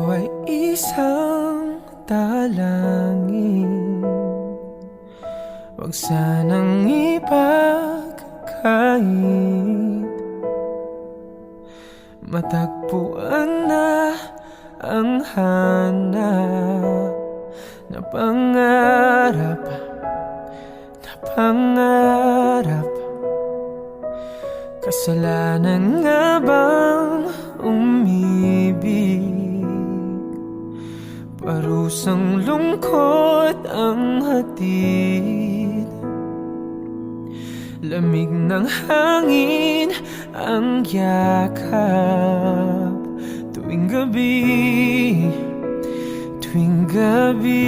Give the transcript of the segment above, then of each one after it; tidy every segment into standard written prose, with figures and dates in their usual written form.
ay isang dalangin. Huwag sanang ipagkait, matagpuan na ang hanap na pangarap, na pangarap. Kasalanan nga bang umibig? Parusang lungkot ang hatid, lamig ng hangin ang yakap. Tuwing gabi, tuwing gabi,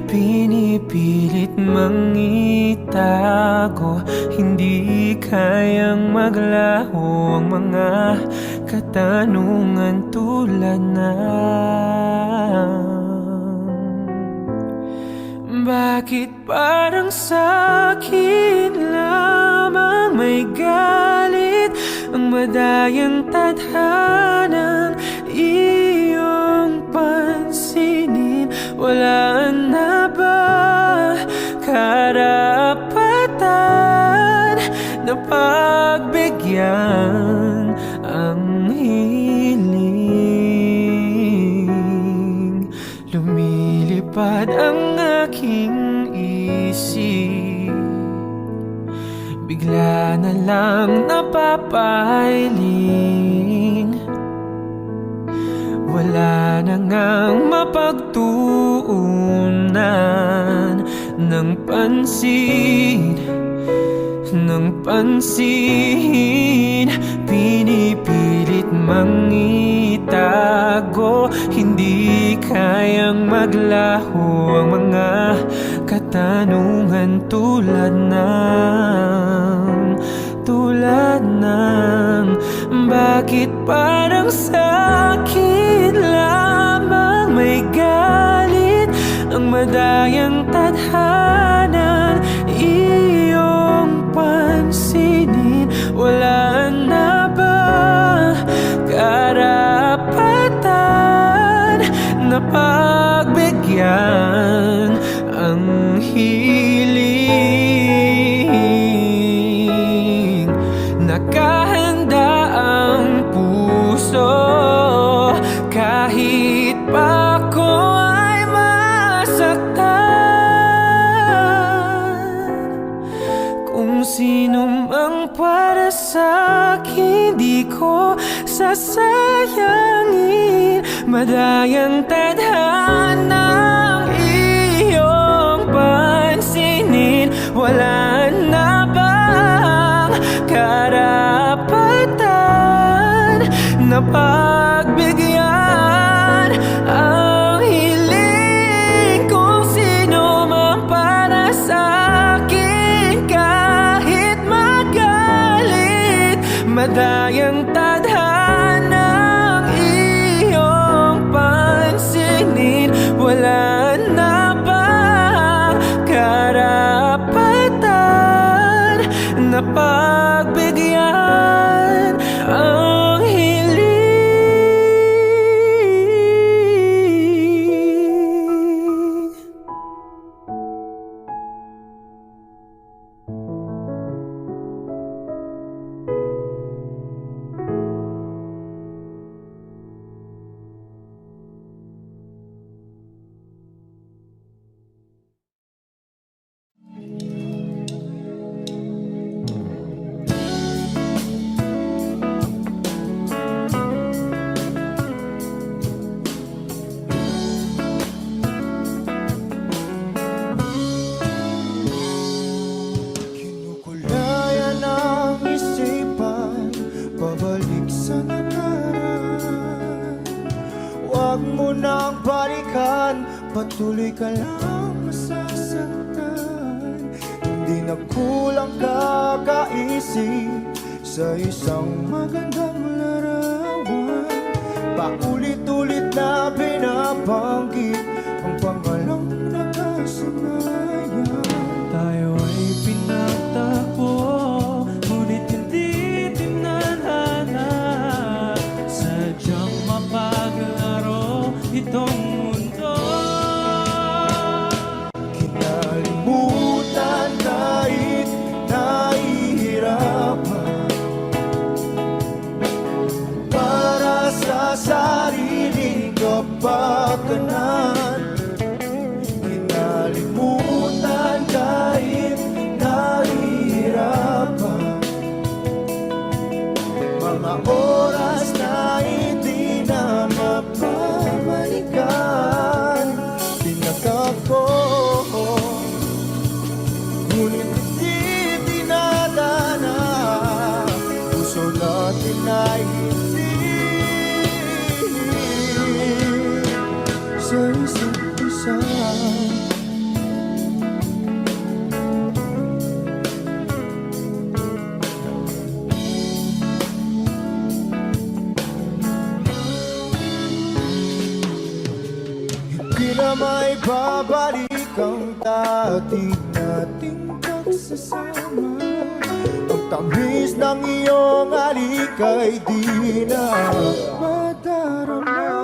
pinipilit mangitago. Hindi kayang maglaho ang mga katanungan tulad ng bakit parang sa'kin lamang may galit ang madayang tadhanang iyong pansinin? Wala na ba karapatan na pagbigyan ang hiling? Lumilipad ang aking isip, bigla na lang napapailing. Wala na ngang mapagtuunan ng pansin, ng pansin. Pinipilit mangitago, hindi kayang maglaho ang mga katanungan tulad ng bakit parang sa'kin lamang may galit ang madayang tadhanan iyong pansinin? Wala na ba karapatan na pagbigyan ang hiling? Nakahanda ang puso kahit pa ako ay masaktan. Kung sino mang para sa'kin, di ko sasayangin. Madayang tadhanang iyong pansinin. Wala na bang karapatan na pagbigyan ang hiling? Kung sino man para sa'kin, kahit magalit, madayang tadhanang iyong pansinin. Wala na bang karapatan na pagbigyan ang hiling? Kinukulayan ang isipan, pabalik sa nakaraan. Huwag mo nang balikan, patuloy ka lang masasaktan. Hindi na kulang kakaisip sa isang magandang larawan. Paulit-ulit na binabanggit ang pangalang nakasanayan. Tayo ay pinagtagpo, ngunit hindi tinadhana. Sadyang mapaglaran napapaganan. Kinalimutan kahit nahihirapan. Mga oras na hindi na mapabalikan. Tinakap ko, ngunit hindi dinadana. Puso natin ay hindi sa isa't isa. Di na may babalik ang dati nating pagsasama. Ang tamis ng iyong halik ay di na madarama.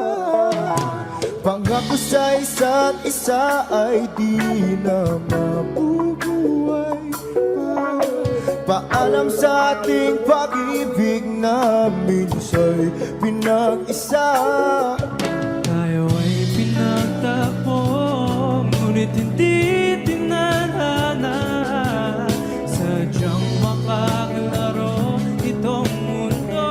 Pangako sa isa't isa ay di na mabubuhay pa. Paalam sa ating pag-ibig na minsa'y pinag-isa. Tayo ay pinagtakbo, ngunit hindi tinadhana. Sadyang makaglaro itong mundo.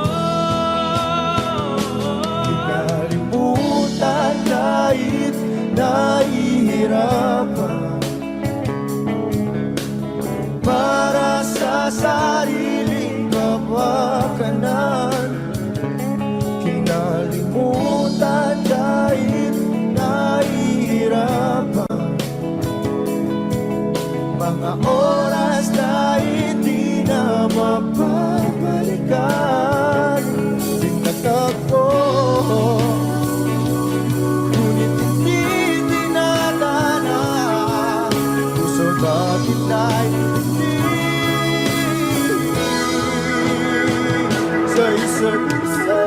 Kinalimutan kahit nahihirapan. Para sa sariling kapakanan. Kinalimutan kahit nahihirapan. Mga oras na hindi na mapabalikan. Tinakap ko, ngunit hindi dinadana. Puso natin ay hindi sa isa't isa.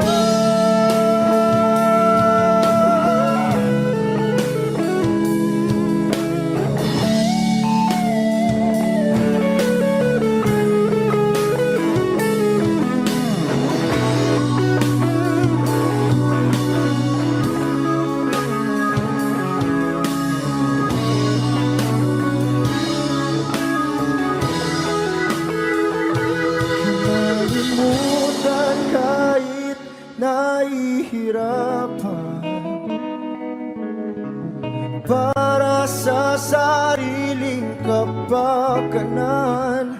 Kinalimutan kahit nahihirapan. Para sa sariling kapakanan.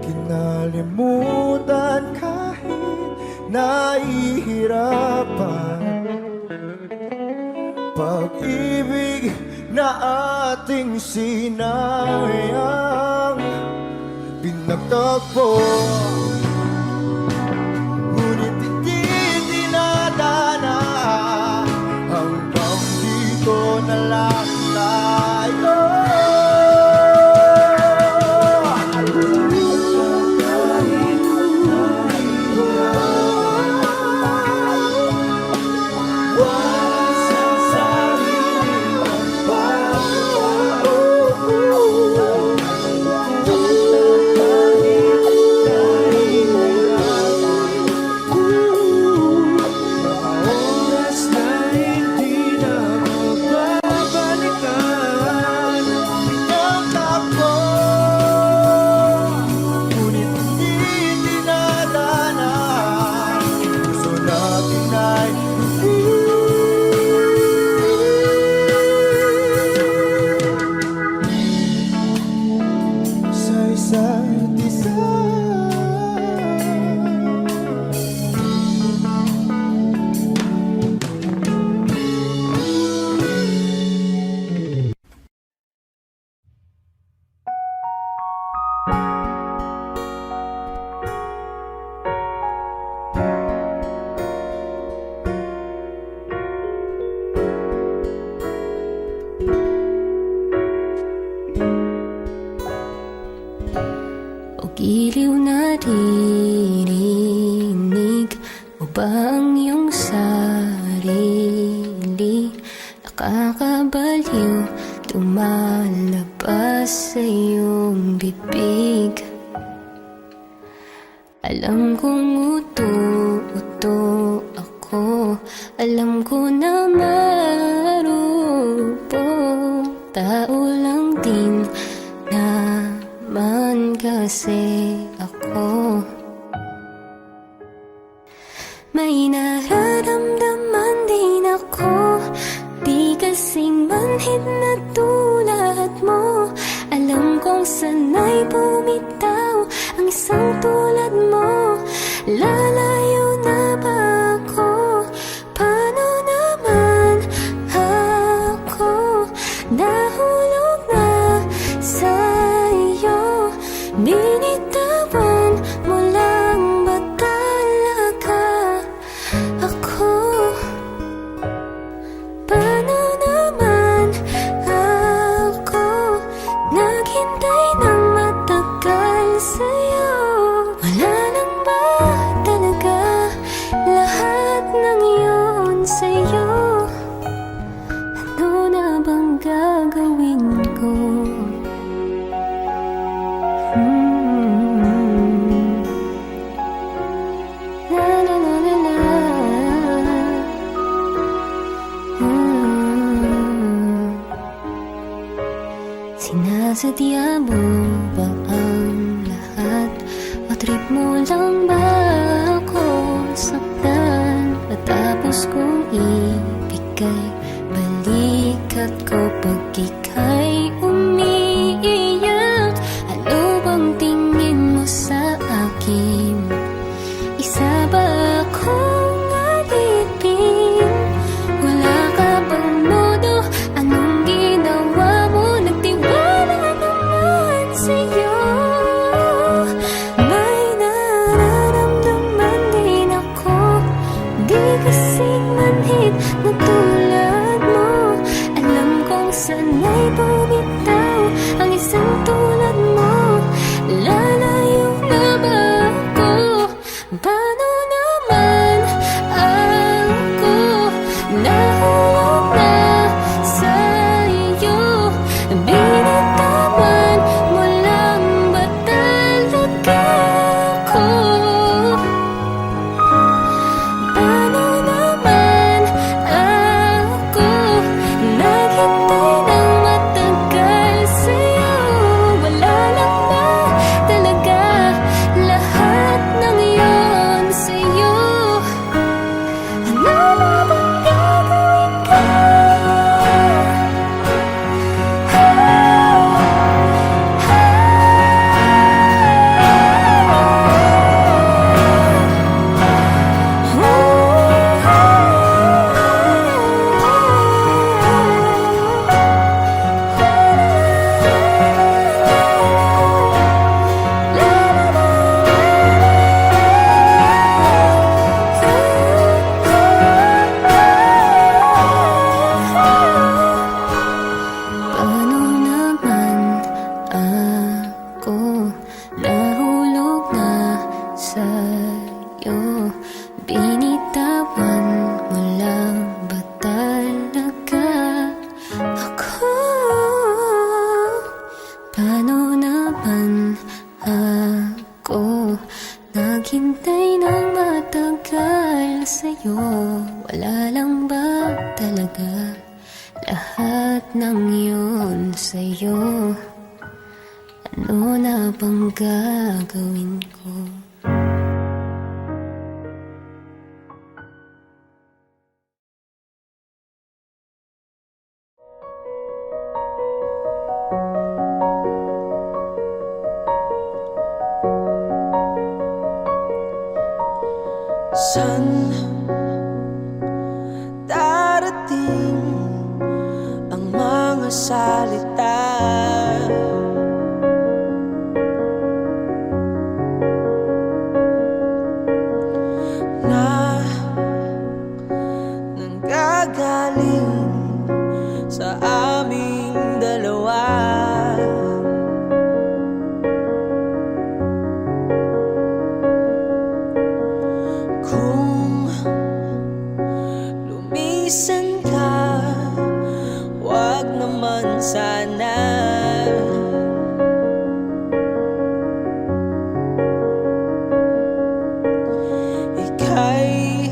Kinalimutan kahit nahihirapan. Pag-ibig na ating sinayang pinagtagpo, ngunit hindi dinadana. Hanggang dito na lang tayo. Giliw na dirinig mo ba ang iyong sarili? Nakakabaliw, lumalabas sa iyong bibig. Alam kong uto-uto ako, Alam ko na marupong tao lang din naman kasi ako. May nararamdaman din ako, di kasing manhid na tulad mo. Alam kong sanay bumitaw ang isang tulad mo. Lalayo na ba ako? Paano naman ako? Nahulog na sa iyo. Binitawan mo lang ba talaga ako? Paano naman ako naghintay ng matagal sa'yo? Wala lang ba talaga lahat ng iyon sa'yo? Ano na bang gagawin ko? La la la la la. Sinasadya mo ba ang lahat? O trip mo lang ba ako saktan? Matapos kong ibigay balikat ko pag ika'y umiiyak. Ano bang tingin mo sa akin? Isa ba akong alipin? Wala ka bang modo? Anong ginawa mo? Nagtiwala naman sa'yo. May nararamdaman din ako, di kasing manhid na tulad mo. Alam kong sanay bumitaw ang isang tulad mo. Lalayo na ba ako? Paano naman ako nahulog na sa iyo? Binitawan mo lang ba talaga ako? Paano naman ako naghintay ng matagal sa'yo? Wala lang ba talaga lahat ng iyon sa'yo? Ano na bang gagawin ko? Paano naman ako nahulog na sa'yo? Binitawan mo lang ba talaga ako? Paano naman ako naghintay ng matagal sa'yo? Wala lang ba talaga lahat ng iyon sa'yo? Ano na bang gagawin ko? San darating ang mga salita na nanggagaling sa aming dalawa? Kung lumisan ka, wag naman sana. Ika'y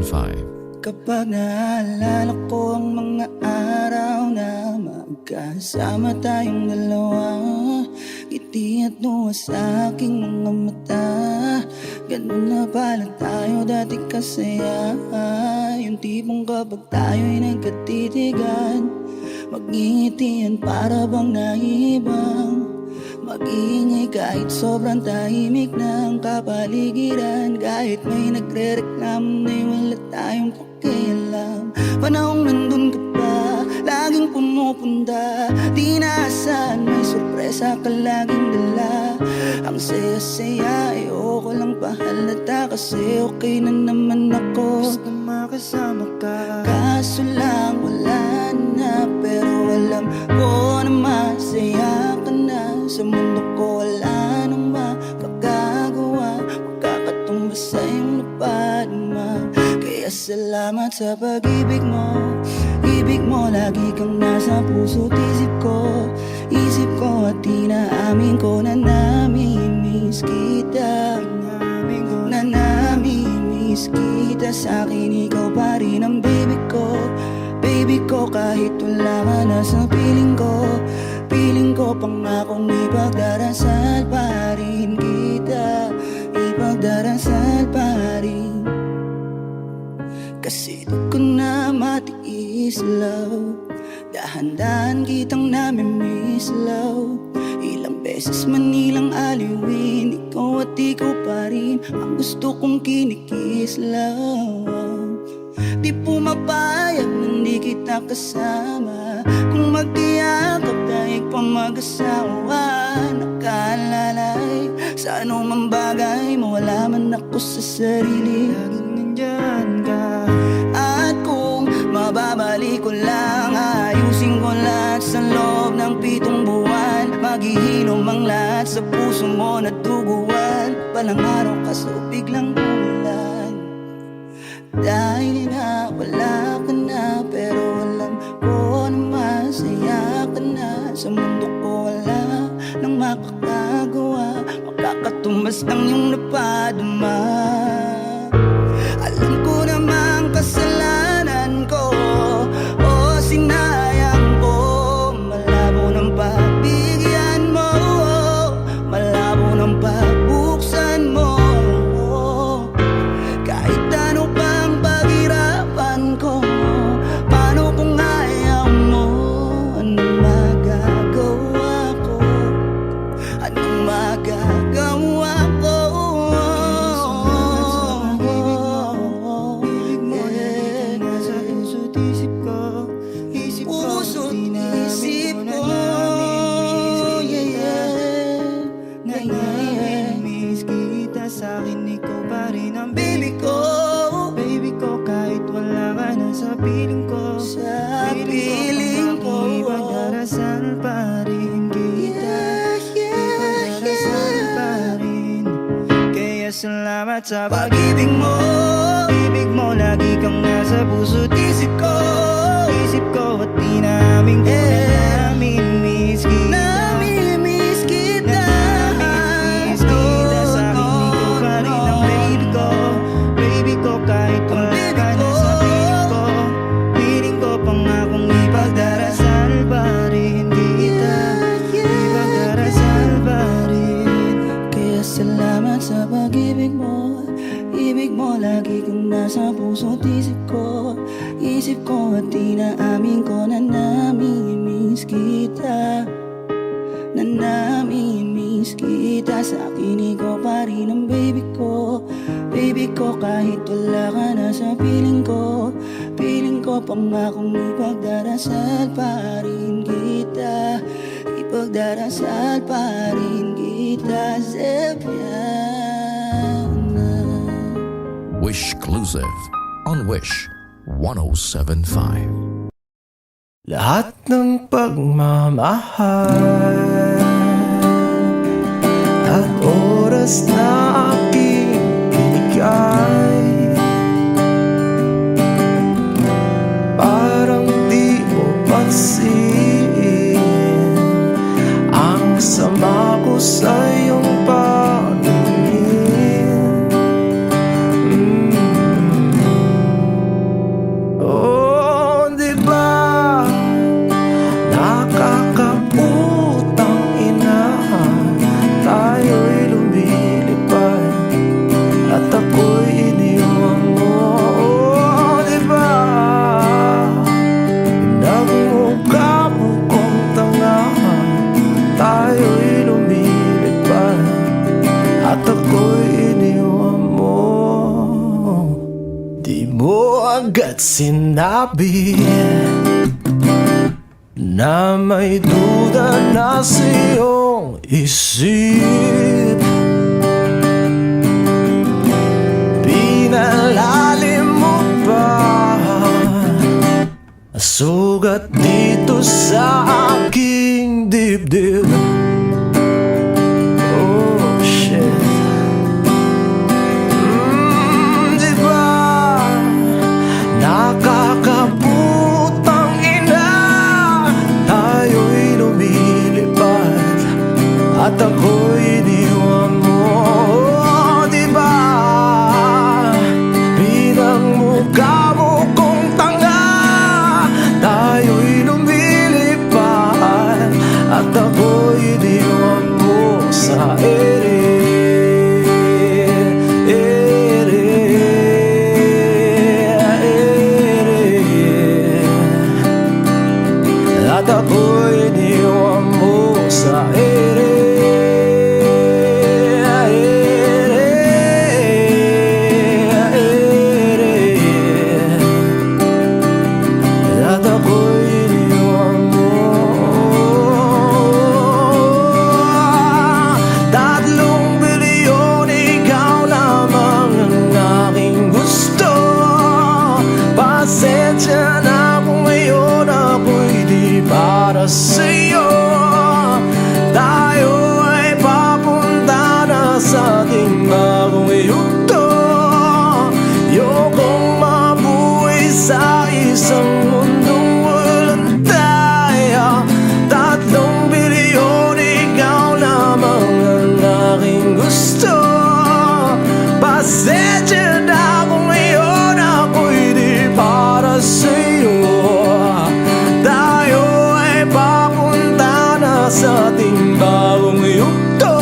107.5. Kapag naalala ko ang mga araw na magkasama tayong dalawa, ngiti at luha sa aking mga mata. Ganun na pala tayo dati kasaya. Yung tipong kapag tayo'y nagkatitigan, magngingitian para bang naibang, mag-iingay kahit sobrang tahimik ng kapaligiran. Kahit may nagre-reklamo na'y wala tayong pakialam. Panahong nandun ka pa, laging pumupunta, di naasahan may sorpresa ka laging dala. Ang saya-saya, ayoko lang pahalata, kasi okay na naman ako basta makasama ka. Kaso lang wala na, pero alam ko na masaya ka na. Sa mundo ko wala nang makakagawa, makakatumbas sa iyong napadama. Kaya salamat sa pag-ibig mo. Ibig mo, lagi kang nasa puso't isip ko. Isip ko at inaamin ko na namimiss kita. Na namimiss kita. Sa akin ikaw pa rin ang baby ko. Baby ko, kahit wala ka na sa piling ko. Piling ko pangakong ipagdarasal pa rin kita. Ipagdarasal pa rin. Kasi di ko na matiis, love. Dahan-dahan kitang namimiss, love. Ilang beses man nilang aliwin, ikaw at ikaw pa rin ang gusto kong kinikis, love. Di pumapayag na hindi kita kasama. Kung magtiyakap tayo pa mag-asawa, nakalalay sa anumang bagay, mawala man ako sa sarili. Laging nandyan ka. At kung mababalik ko lang, ayusin ko lahat sa loob ng 7 buwan. Maghihilom ang lahat sa puso mo na duguan. Palang araw kaso biglang umulan. Dahil nga wala ka na, pero alam ko na masaya ka na. Sa mundo ko wala nang makakagawa, makakatumbas ng iyong napadama. Alam ko namang kasalanan ko, o sinayang ko. Malabo ng pagbigyan mo, malabo ng pagbuksan mo. Kahit ano pang paghirapan ko, paano kung ayaw mo? Anong magagawa ko? Anong magagawa ko? Puso't isip ko, Namimiss kita, sa akin ikaw pa rin ang baby ko. baby ko. Kahit wala ka na sa piling ko, Sa piling ko, ipagdarasal pa rin kita. Ipagdarasal pa rin. Kaya salamat sa pag-ibig mo. pag-ibig mo. Lagi kang nasa puso't isip ko. Isip ko at inamin ko na namimiss kita. Namimiss kita. Namimiss kita. Sa akin ikaw pa rin ang baby ko. Baby ko, kahit wala ka na sa piling ko. Piling ko pangakong ipagdarasal pa rin kita. Ipagdarasal pa rin. Kaya salamat sa pag-ibig mo. Ibig mo, lagi kang nasa puso't isip ko. Isip ko at inaamin ko na namimiss kita. Na namimiss kita. Sa akin ikaw pa rin ang baby ko. Baby ko, kahit wala ka na sa piling ko. Piling ko pangakong ipagdarasal pa rin kita. Ipagdarasal pa rin kita, Zepiana. Wishclusive on Wish 107.5. Lahat ng pagmamahal at oras na aking binigay, parang di mo pansin ang sama ko sa iyong paningin. agad sinabi na may duda na sa iyong isip. Pinalalim mo pa sugat dito sa aking dibdib. Oh shit. Diba nakakaputang ina, tayo'y lumilipad at ako'y iniwan mo. Oh, diba pinagmukha mo kong tanga, tayo'y lumilipad at ako'y iniwan mo sa ere. At ako'y iniwan mo sa ere. At ako'y iniwan mo. 3 bilyon, ikaw lamang ang aking gusto. Pasensya na kung ngayon ako'y di para sa'yo. Tayo ay papunta na sa ating bagong yugto. Ayokong mabuhay sa isang mundong walang tayo. 3 bilyon, ikaw lamang ang aking gusto. Pasensya na kung ngayon ako'y di para sa'yo. Tayo ay papunta na sa ating bagong yugto.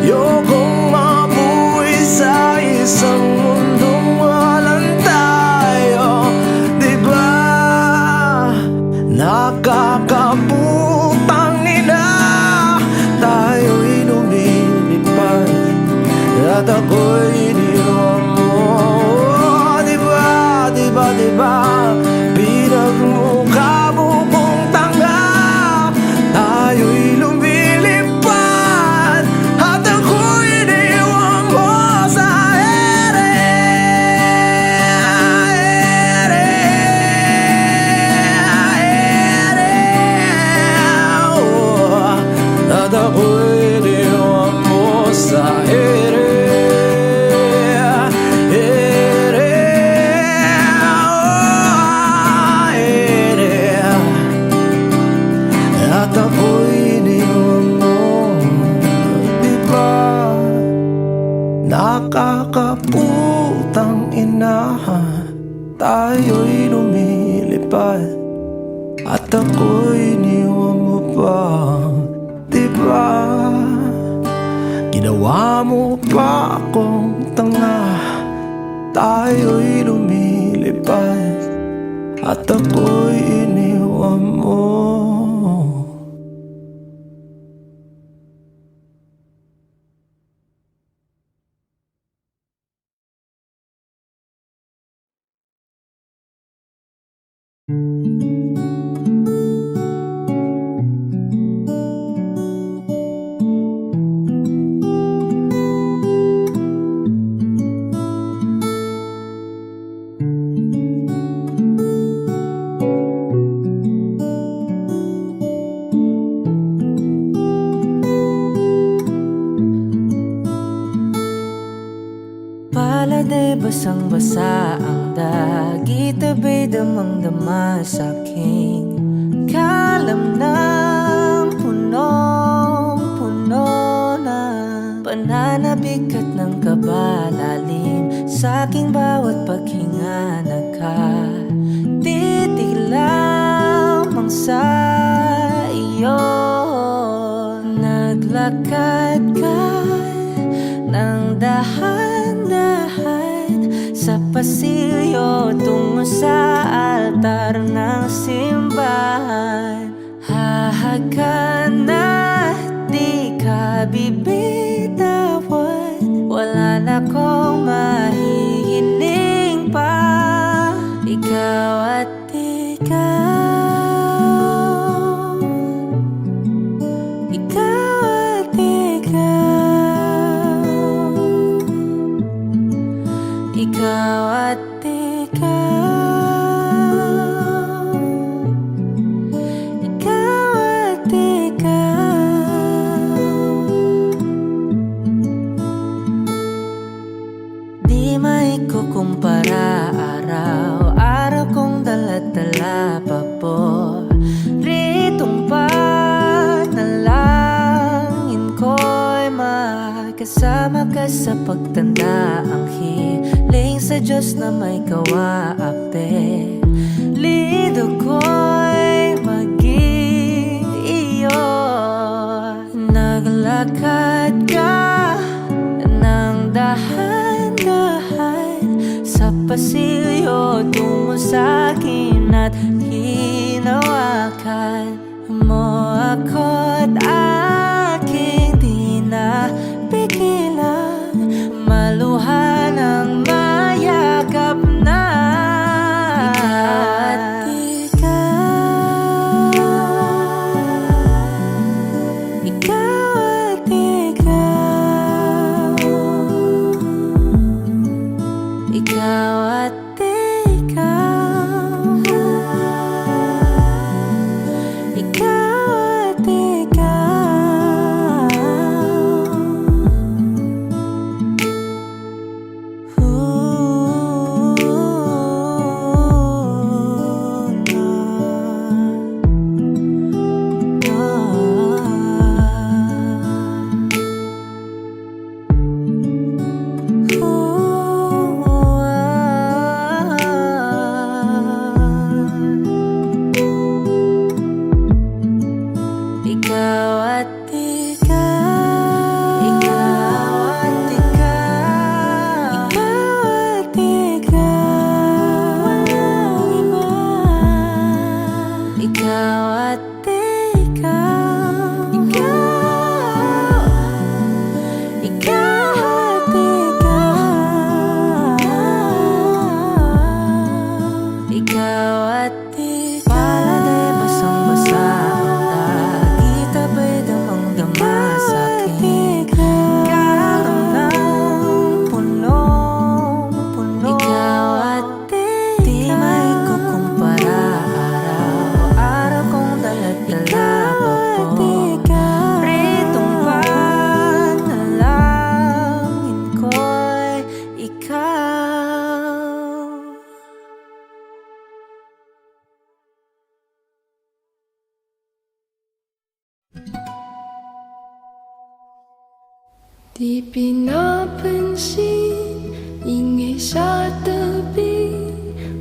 Ayokong mabuhay sa isang mundong walang tayo. Diba nakakaputang ina, tayo'y lumilipad at ako'y iniwan mo. Diba, diba, diba pinagmukha mo kong tanga, tayo'y lumilipad at ako'y iniwan mo sa ere. Oh, at ako'y iniwan mo sa ere. At ako'y iniwan mo. Diba nakakaputang ina, tayo'y lumilipad at ako'y iniwan mo pa. Diba ginawa mo pa akong tanga, tayo'y lumilipad at ako'y iniwan mo. Pala'y basang-basa ang dagit, abay damang-dama sa'king kalam ng punong-puno na pananabik at ng kabalalim sa'king bawat paghinga. Nagkatitig lamang sa iyo, naglakad ka ng dahan-dahan sa pasilyo tungo sa altar ng simbahan. Hahagan at di ka bibitawan, wala na kong mahihiling pa. ikaw at ikaw. Ikaw at ikaw. Ikaw at ikaw. Ikaw at ikaw. Di maikukumpara araw-araw kong dala-dala pa po ritong panalangin ko'y makasama ka sa pagtanda. Ang hiling sa Diyos na may kawaape, lido ko'y maging iyo. Naglakad ka ng dahan-dahan sa pasilyo tungo sa'kin at hinawakan mo ako't aking di na pigilan. Maluhan ang mayakap na ikaw at ikaw. Ikaw at ikaw. Ikaw at ikaw. Ikaw at ikaw. Ikaw at ikaw. Ikaw at ikaw. Ikaw at ikaw. Walang iba. Ikaw at ikaw. Ikaw. Ikaw at ikaw. Ikaw at ikaw. Paladay basang-basa ang dagit, abay damang-dama sa'kin. Karam ng punong-puno. Ikaw at ikaw. Di maikukumpara araw-araw kong dala-dala pa po ritong panalangin ko'y ikaw. Di pinapansin, ingay sa tabi,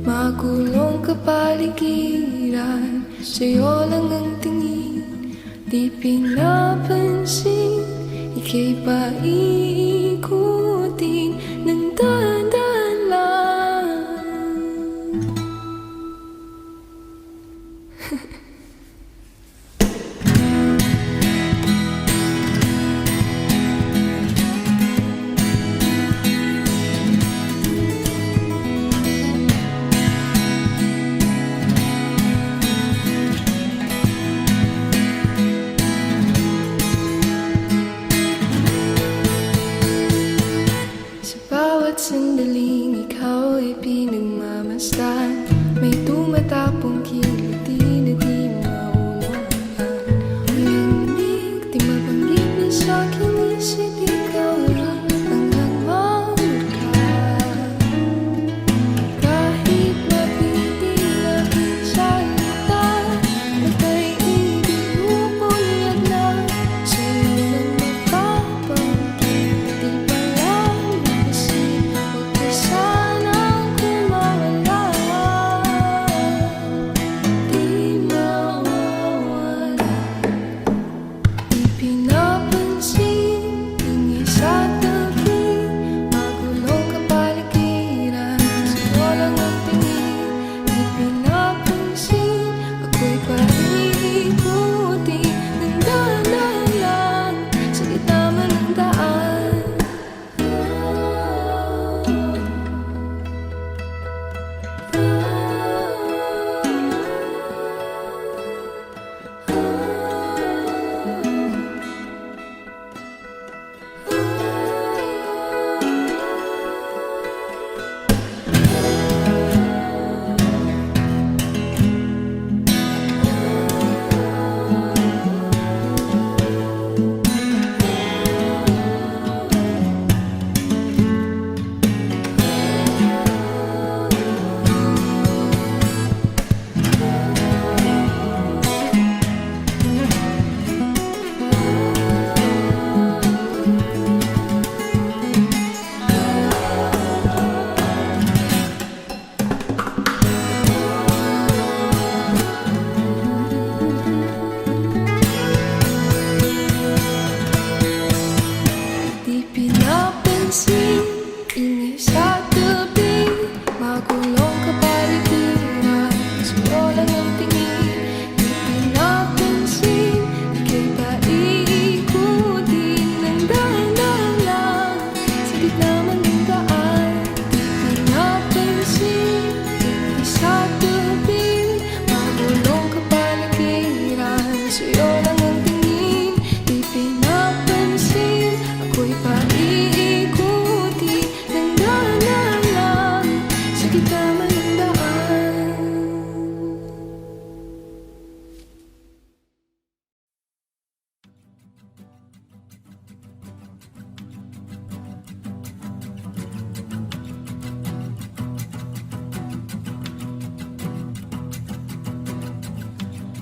magulong kapaligiran, sa'yo lang ang tingin. Di pinapansin, ika'y paiikutin ng dahan-dahan lang. Sa bawat sandaling ikaw ay pinagmamasdan, may tumatapong kiliti na di maunawaan. Malamig, di mabanggit na sa'king isip, ikaw lang ang nagmamahal. Kahit mapitil aking salita, ika'y ibinubunyag na sa'yo lang mapapanggit. Di pala kasi huwag ka sanang kumawala.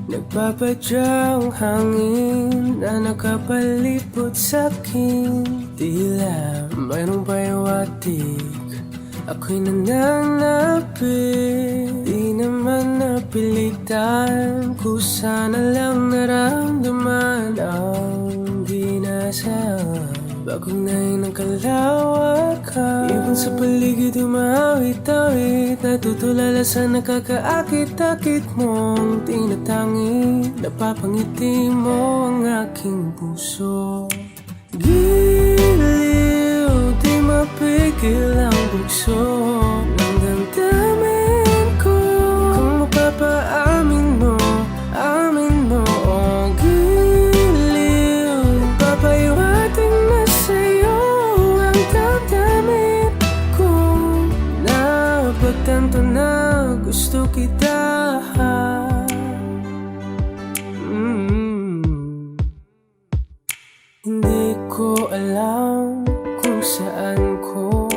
Nagpapadyang hangin na nakapalipot sa'kin. Tila mayroong payawatig, ako'y nananapit. Di naman napilitan, kusana lang naramdaman ang ginasaan. Bagong nahin ng kalawakan, ibon sa paligid umawit-awit. Natutulala sa nakakaakit-akit mong tinatangi. Napapangiti mo ang aking puso. Giliw, di mapigil ang bugso ng damdamin ko. Kung mapapaamin mo, amin mo. Oh, giliw, papahiwating na sa'yo ang damdamin ko. Napagtanto na gusto kita. Hindi ko alam kung saan ko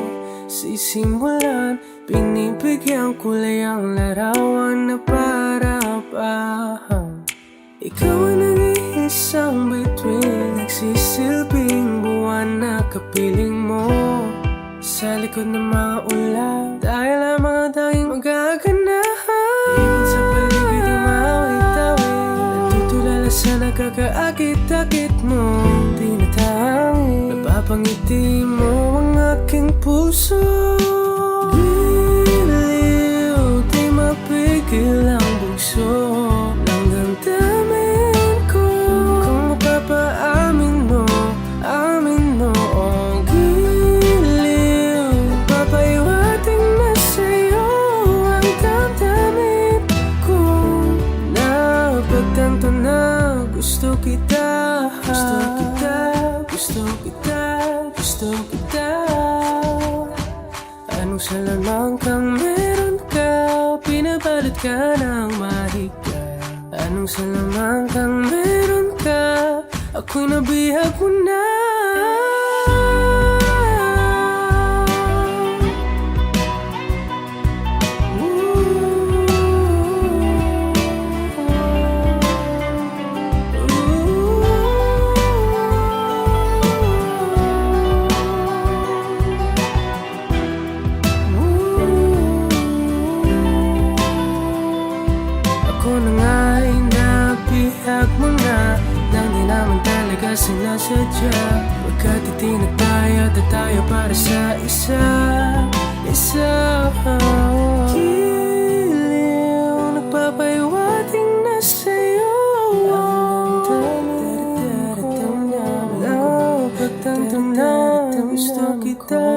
sisimulan. Pinibigyan kulay ang larawan na para-parahan. Ikaw ang nag-iisang bituin, nagsisilbing buwan na kapiling mo. Sa likod ng mga ulan, dahil ang mga tanging magaganahan. Ibon sa paligid umawit-awit, natutulala sa nakakaakit-akit mo. Tinatangi, napapangiti mo ang aking puso. Giliw, di mapigil ang bugso ng damdamin ko. Kung mapapaamin mo, amin mo. Oh, giliw, papahiwating na sa'yo ang damdamin ko. Napagtanto na gusto kita. Gusto kita, gusto kita, gusto kita. Anong salamang kang meron ka, pinabalot ka ng mahigpit. Anong salamang kang meron ka, ako'y nabihag mo na. Ako na nga'y nabihag mo na, nang di naman talaga sinasadya. Magkatitinag tayo at tayo para sa isa. Giliw, nagpapahiwating na sa'yo ang damdamin ko. Napagtanto na gusto kita.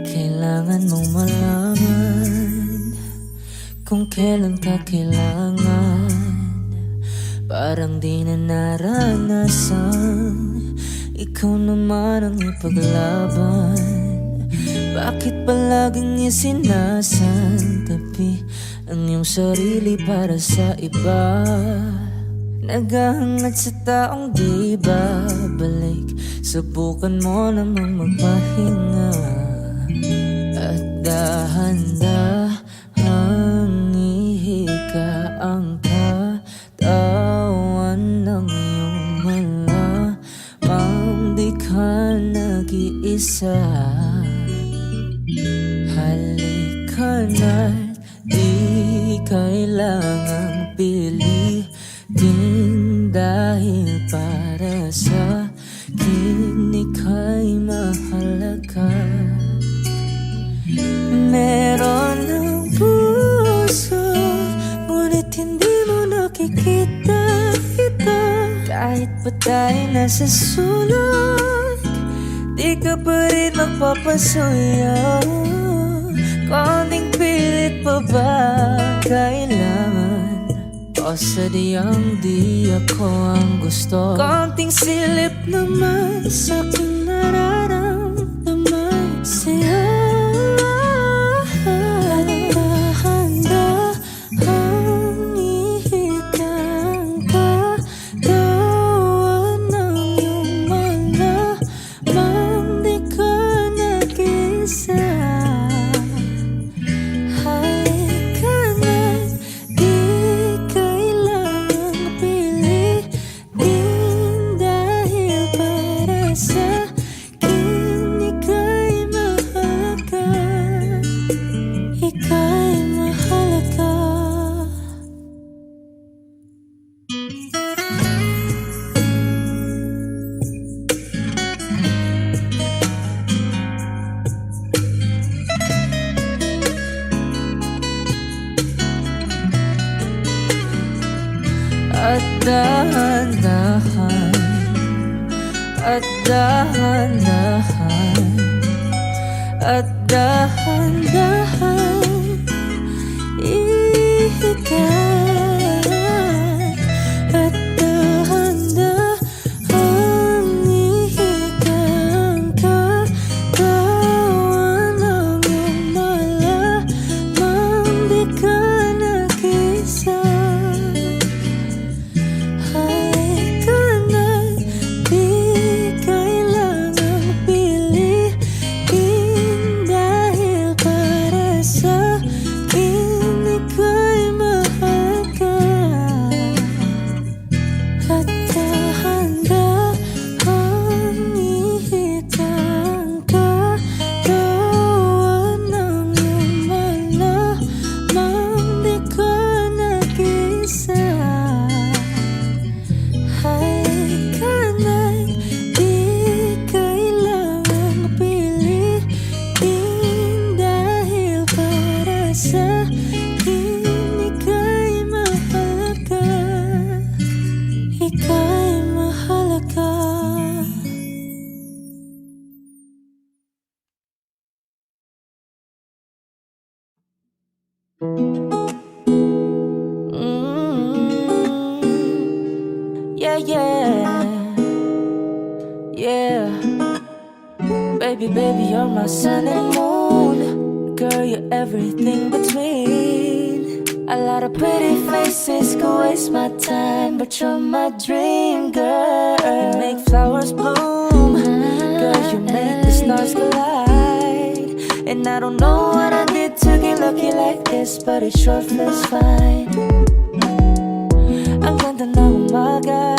Kailangan mong malaman kung kailan ka kailangan. Parang di na naranasan, ikaw naman ang ipaglaban. Bakit palaging isinasantabi ang iyong sarili para sa iba? Naghahangad sa taong di babalik, subukan mo namang magpahinga. At dahan-dahang ihika ang katawan ng iyong malamang di ka nag-iisa. Halika na't di kailangang pilitin, dahil para sa akin ika'y mahalaga. Meron ng puso, ngunit hindi mo nakikita ito. Kahit pa tayo nasa sulok, di ka pa rin magpapasuyo. Konting pilit pa ba kailangan? O sadyang di ako ang gusto? Konting silip naman sa aking nararamdaman sa'yo. At isa. Halika na't di kailangang pilitin, dahil para sa akin ika'y mahalaga. Ika'y mahalaga. At dahan-dahan, at dahan-dahan, at dahan-dahan ihigan, at dahan-dahan ihigan, katawan ng iyong malamang di ka nag-isa. Halika na't di kailangang pilitin, dahil para sa akin ika'y mahalaga. At dahan-dahan ihigan, katawan ng iyong malamang di ka nag-isa. Halika na't di kailangang pilitin, dahil para sa akin ika'y mahalaga. Ika'y mahalaga. Yeah, yeah, yeah. Baby, baby, you're my sun and moon. Girl, you're everything between. A lot of pretty faces could waste my time, but you're my dream girl. You make flowers bloom. Girl, you make the stars collide. And I don't know what I did to get lucky like this, but it sure feels fine. Ang ganda ng umaga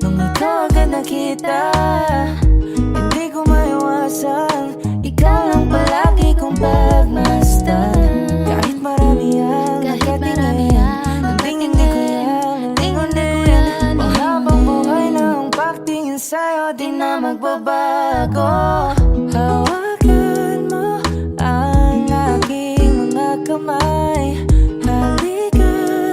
nung ikaw agad nakita. Hindi ko maiwasan, ikaw lang palagi kong pagmasdan. Kahit marami ang nakatingin, hindi ko yan. Panghabang buhay na ang pagtingin sa'yo, di na magbabago. Hawakan mo ang aking mga kamay. Halika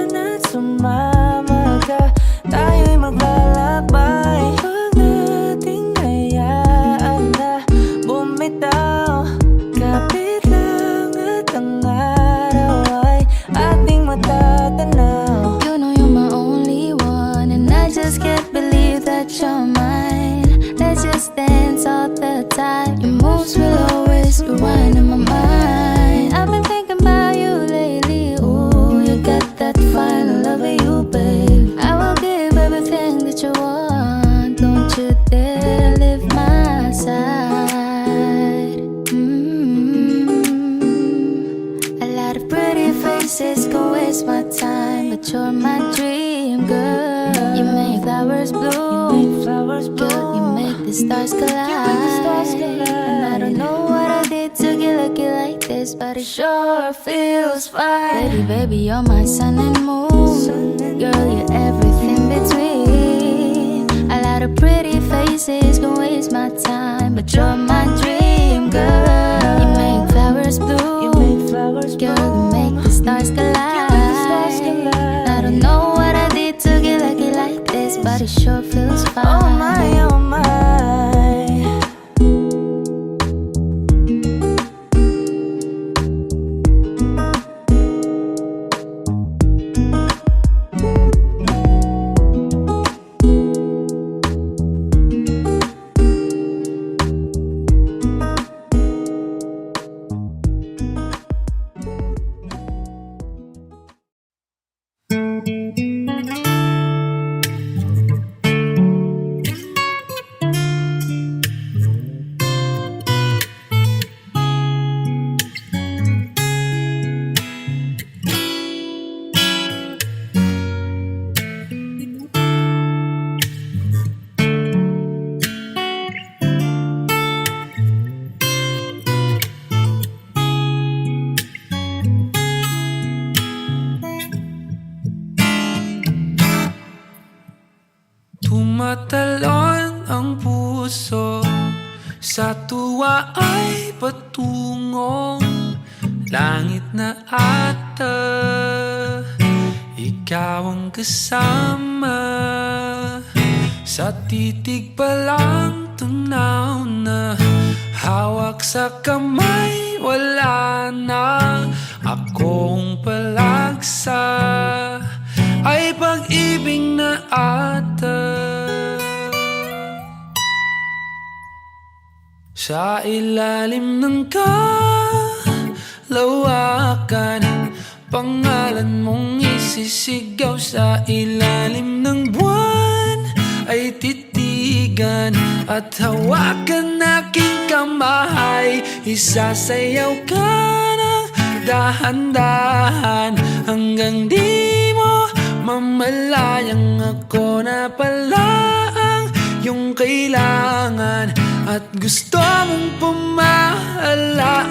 na't sumama ka, tayo'y maglalakbay. Huwag nating hayaan na bumitaw. Kapit lang at ang araw ay ating matatanaw. You know you're my only one, and I just can't believe that you're mine. Let's just dance all the time. Your moves will always rewind in my mind. I've been thinking about you lately. Ooh, you got that fine love of you, babe. I will give everything that you want. Don't you dare leave my side. A lot of pretty faces can waste my time, but you're my dream girl. You make flowers bloom. Girl, you make the stars collide. And I don't know what I did to get lucky like this, but it sure feels fine. Baby, baby, you're my sun and moon. Girl, you're everything between. A lot of pretty faces can waste my time, but you're my dream girl. You make flowers bloom. Girl, you make the stars collide. I don't know what I did to get lucky like this, but it sure feels fine. Oh my, oh my. ay patungong langit na ata. Ikaw ang kasama, sa titig pa lang tunaw na. Hawak sa kamay, wala na. Akong palagsa ay pag-ibig na ata. Sa ilalim ng kalawakan, pangalan mong isisigaw. Sa ilalim ng buwan ay titigan at hawakan aking kamay. Isasayaw ka ng dahan-dahan hanggang di mo mamalayang ako na pala ang iyong kailangan at gusto mong pamahalaan.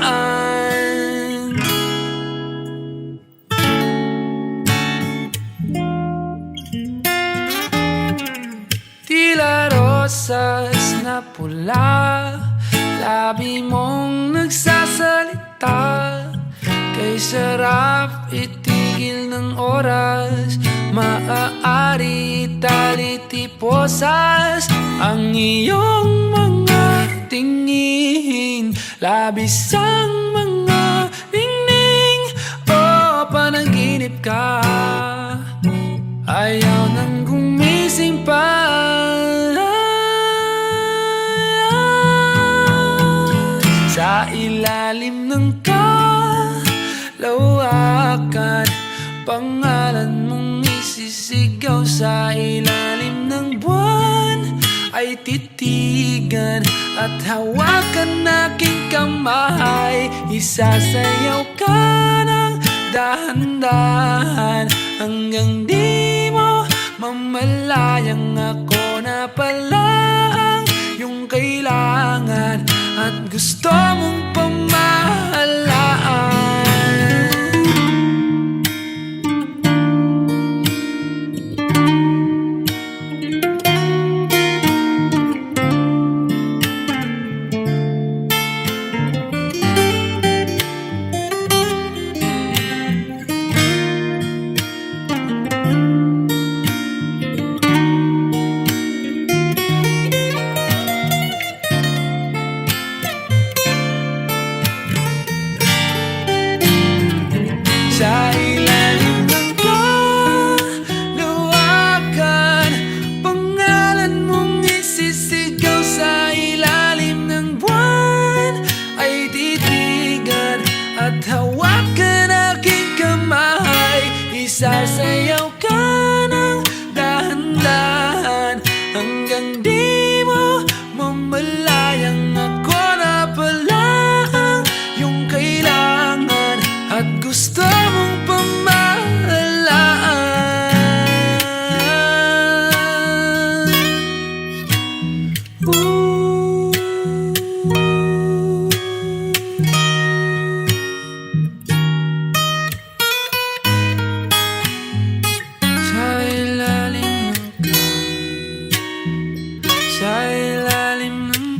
Tila rosas na pula, labi mong nagsasalita. Kay sarap itigil ng oras, maaari talitiposas ang iyong mga tingin. Labis ang mga ningning, o panaginip ka. Ayaw nang gumising pa. Sa ilalim ng kalawakan, pangalan mong isisigaw. Sa ilalim ng buwan ay titigan at hawakan aking kamay. Isasayaw ka ng dahan-dahan hanggang di mo mamalayang ako na pala ang iyong kailangan at gusto mong pamahalaan. Sa ilalim ng kalawakan, pangalan mong isisigaw. Sa ilalim ng buwan ay titigan at hawakan aking kamay. Isasayaw ka ng dahan-dahan hanggang di mo mamalayang ako na pala ang iyong kailangan at gusto mong pamahalaan. Sa ilalim ng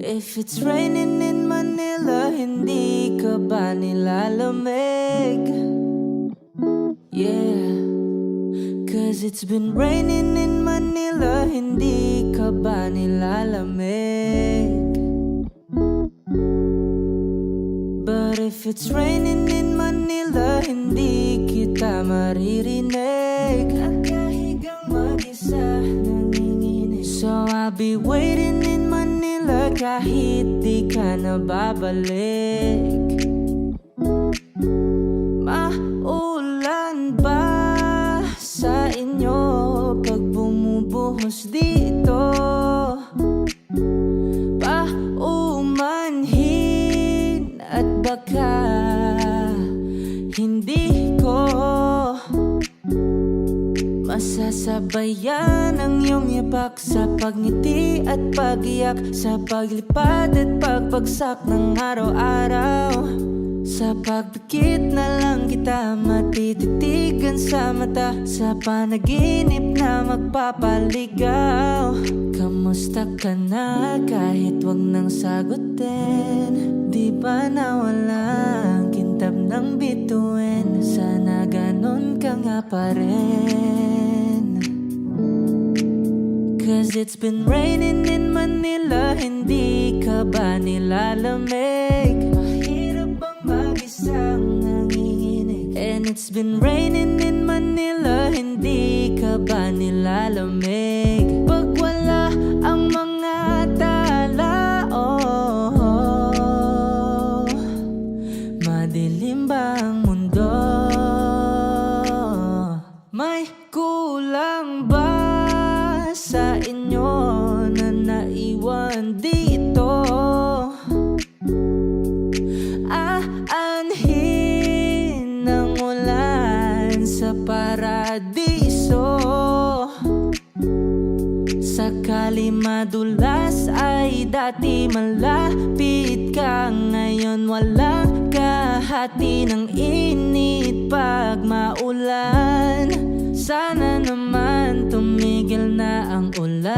If it's raining in Manila, hindi ka ba nilalamig? Yeah, cause it's been raining in Manila, hindi ka ba nilalamig? But if it's raining in Manila, hindi kita maririnig. Nakahigang mag-isa, nanginginig. So I'll be waiting in Manila kahit di ka na babalik. Maulan ba sa inyo pag bumubuhos dito? Paumanhin at baka hindi ko Sabayan ang iyong yapak sa pagngiti at pagiyak, sa paglipad at pagbagsak ng araw-araw. Sa pagpikit na lang kita matititigan sa mata, sa panaginip na magpapaligaw. Kamusta ka na kahit wag nang sagutin? Di ba nawala ang kintab ng bituin? Sana ganon ka nga pa rin. Cause it's been raining in Manila, hindi ka ba nilalamig? Mahirap bang mag-isang nanginginig? And it's been raining in Manila, hindi ka ba nilalamig? Pag wala ang mga tala, madilim ba ang mundo? May kulang ba sa inyo na naiwan dito? Aanhin ng ulan sa paradiso. Sakali madulas ay dati malapit ka, ngayon walang kahati ng init pag maulan. Sana naman tumigil na ang ulan.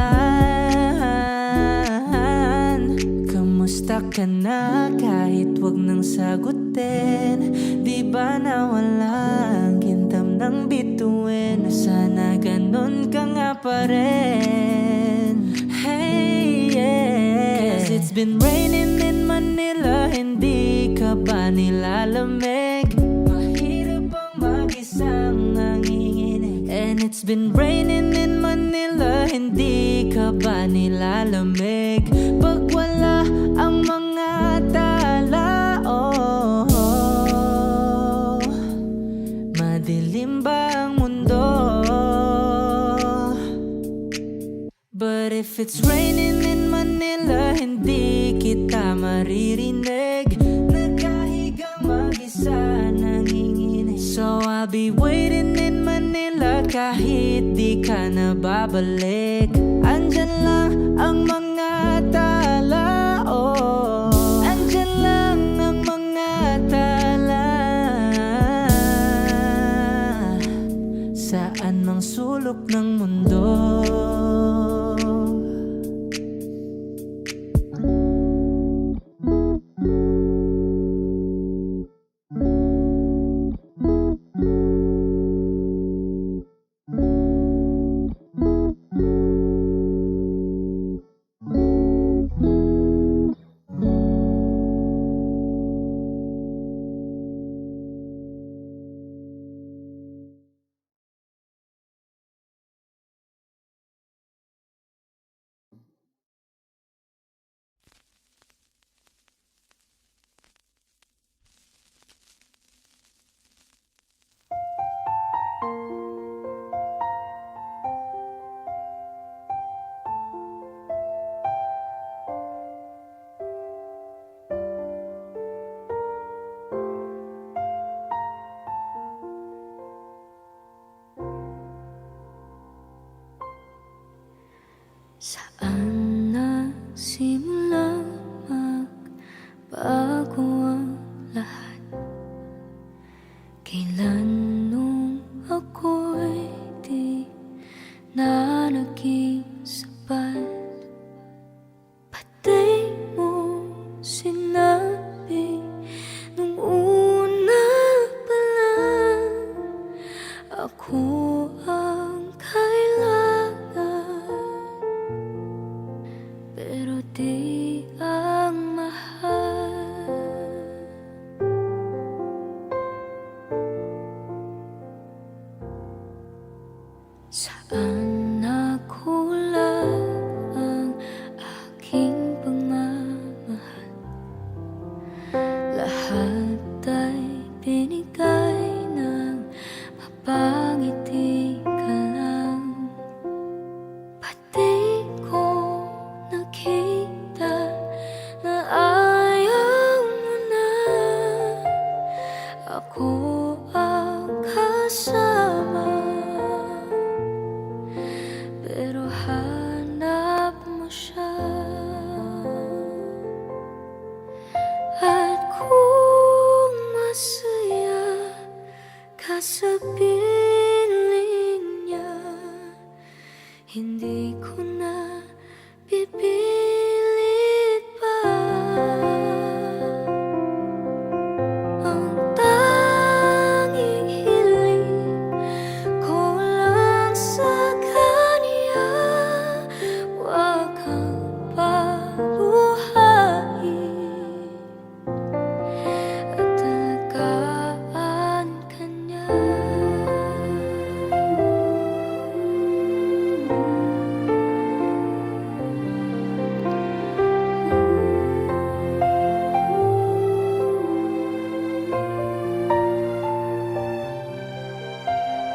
Kamusta ka na kahit wag nang sagutin? Di ba nawala ang kintam ng bituin? Sana ganon ka nga pa rin. Hey, yeah. Cause it's been raining in Manila, hindi ka ba nilalamig? Mahirap bang mag-isang nanginginig? And it's been raining in Manila, hindi ka ba nilalamig? Pag wala ang mga tala, madilim ba ang mundo? But if it's raining in Manila, hindi kita maririnig. Nagkahigang mag-isa nanginginig. So I'll be waiting in Manila kahit di ka na babalik. Andyan lang ang mga tala, andyan lang ang mga tala. Saan mang sulok ng mundo. Saan nagsimula magbago ang lahat? Kailan nung ako'y di na naging sapat? Pati mo sinabi nung una pa lang, ako ang kailangan, pero di ang mahal. Saan ako pero hanap mo siya. At kung masaya ka sa piling niya, hindi ko na pipilit pa. Ang tanging hiling ko lang sa kanya, huwag kang paluhain at alagaan ka niya.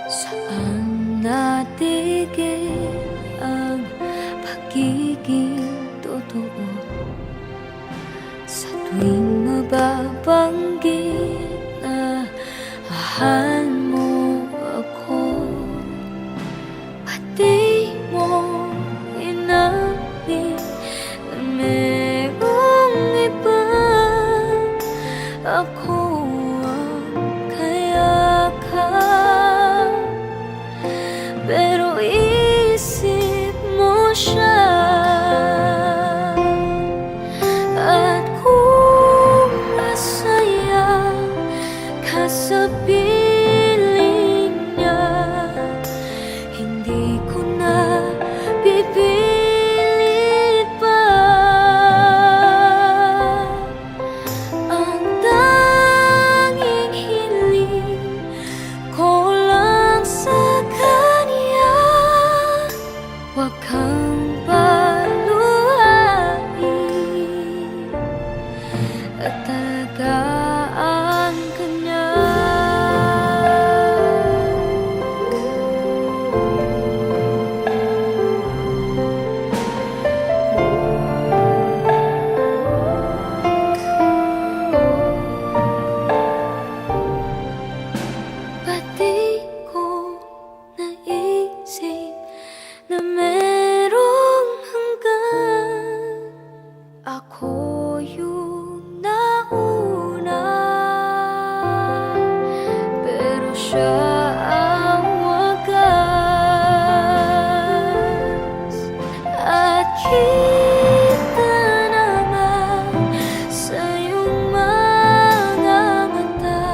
Saan natigil ang pagiging totoo? Sa tuwing mababanggit na mahal mo ako, pati mo inamin na merong iba. Ako ang kayakap, pero isip mo siya. At kung masaya ka sa piling niya, hindi ko na pipilit pa. Ang tanging hiling ko lang sa kanya, huwag kang paluhain at alagaan ka niya. Pati ko naisip na merong hanggan, ako yung nauna, pero siya ang wagas. At kita naman sa iyong mga mata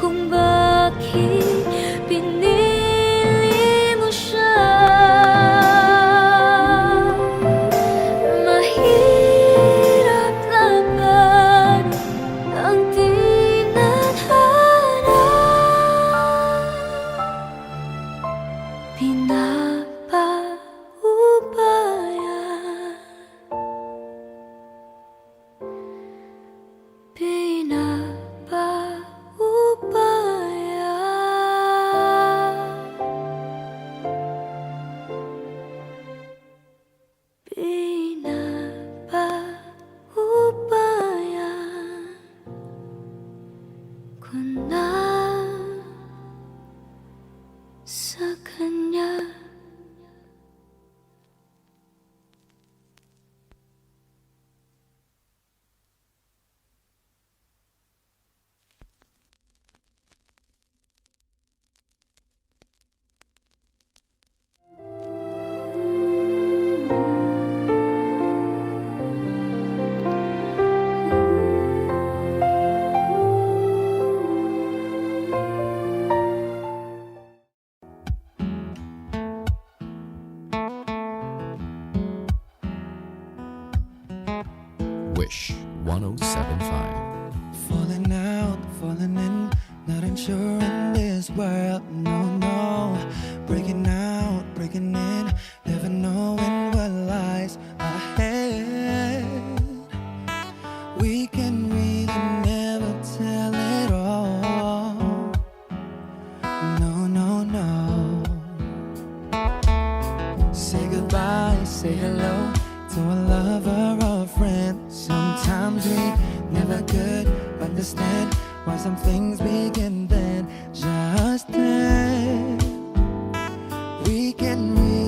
kung bakit pinili mo siya. Mahirap laban ang tinadhana, pinapaubaya, pinapaubaya ko na sa kanya. Wish 1075. Falling out, falling in, not unsure in this world, no, no. Breaking out, breaking in, never knowing what lies ahead. We can really never tell it all. No, no, no. Say goodbye, say hello to a lover or a friend. Sometimes we never could understand why some things begin then, just then. We can really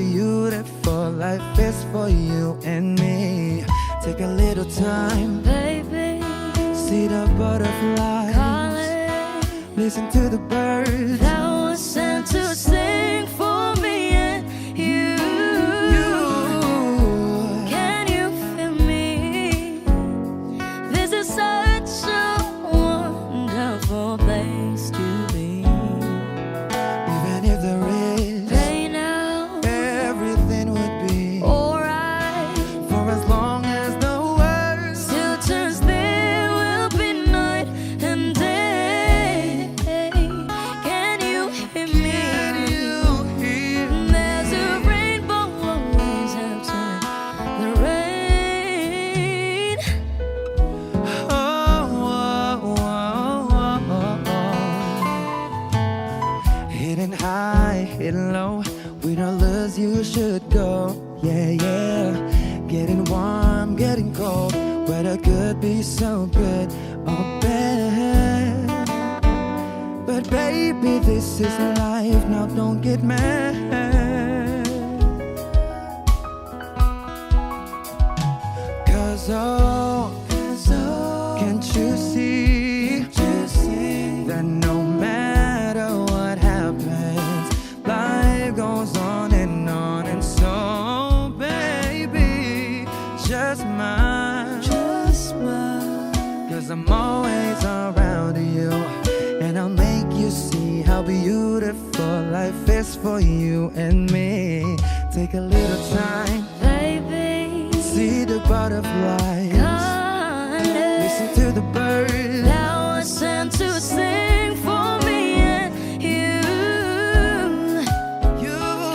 beautiful life is for you and me. Take a little time, Baby, see the butterflies, calling. listen to the birds. That was sent to sing for me and you. Can you feel me? This is such a wonderful place to be. Even if there is Right now, everything would be alright. for as long as the world Still turns, there will be night and day. Can you hear me? you hear. There's a rainbow always after the rain. Oh, oh, oh, oh, oh. Hidden high, hidden low, we don't lose, you should go. Yeah, yeah. Getting warm, getting cold, weather could be so good or bad. But baby, this is life, now don't get mad. Cause oh, can't you see that no matter what happens, life goes on and on. And so, baby, just smile, cause I'm always around you, and I'll make you see how beautiful life is for you and me. Take a little time, Baby, see the butterflies, listen to the birds. that was sent to sing for me and you.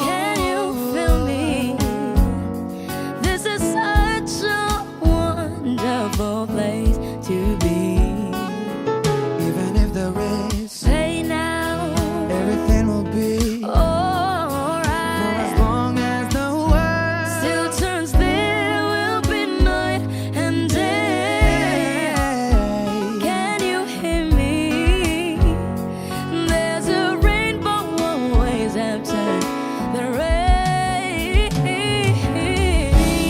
Can you feel me? This is such a wonderful place to be. Even if there is, Say now, everything will be for as alright. long as the world Still turns, there will be night and day. Can you hear me? There's a rainbow always after the rain.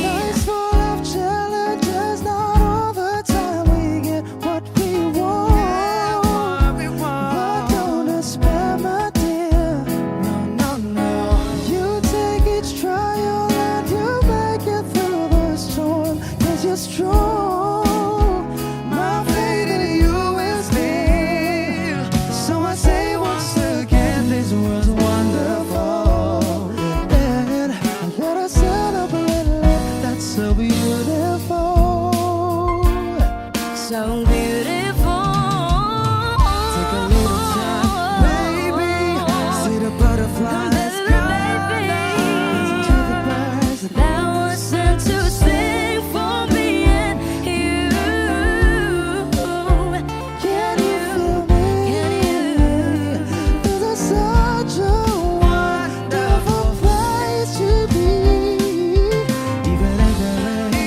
Life's full of challenges, not all the time we get what we want. But don't despair, my dear. You take each trial and you make it through the storm. 'Cause you're strong. My faith in you is real. So I say once again, this world's wonderful. And let us celebrate life that's so beautiful. So beautiful. Take a little time, baby, see the butterflies, Baby, listen to the birds. that was sent to sing for me and you. Can you feel me? Can you? This is such a wonderful place to be. Even if there is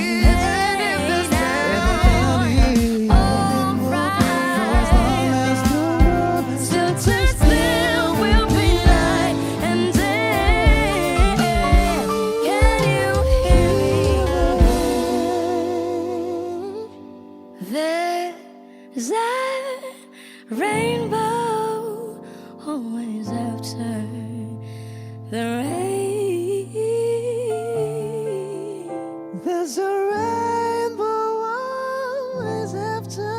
Still turns, there will be night and day. Can you hear me? There's a rainbow always after the rain. There's a rainbow always after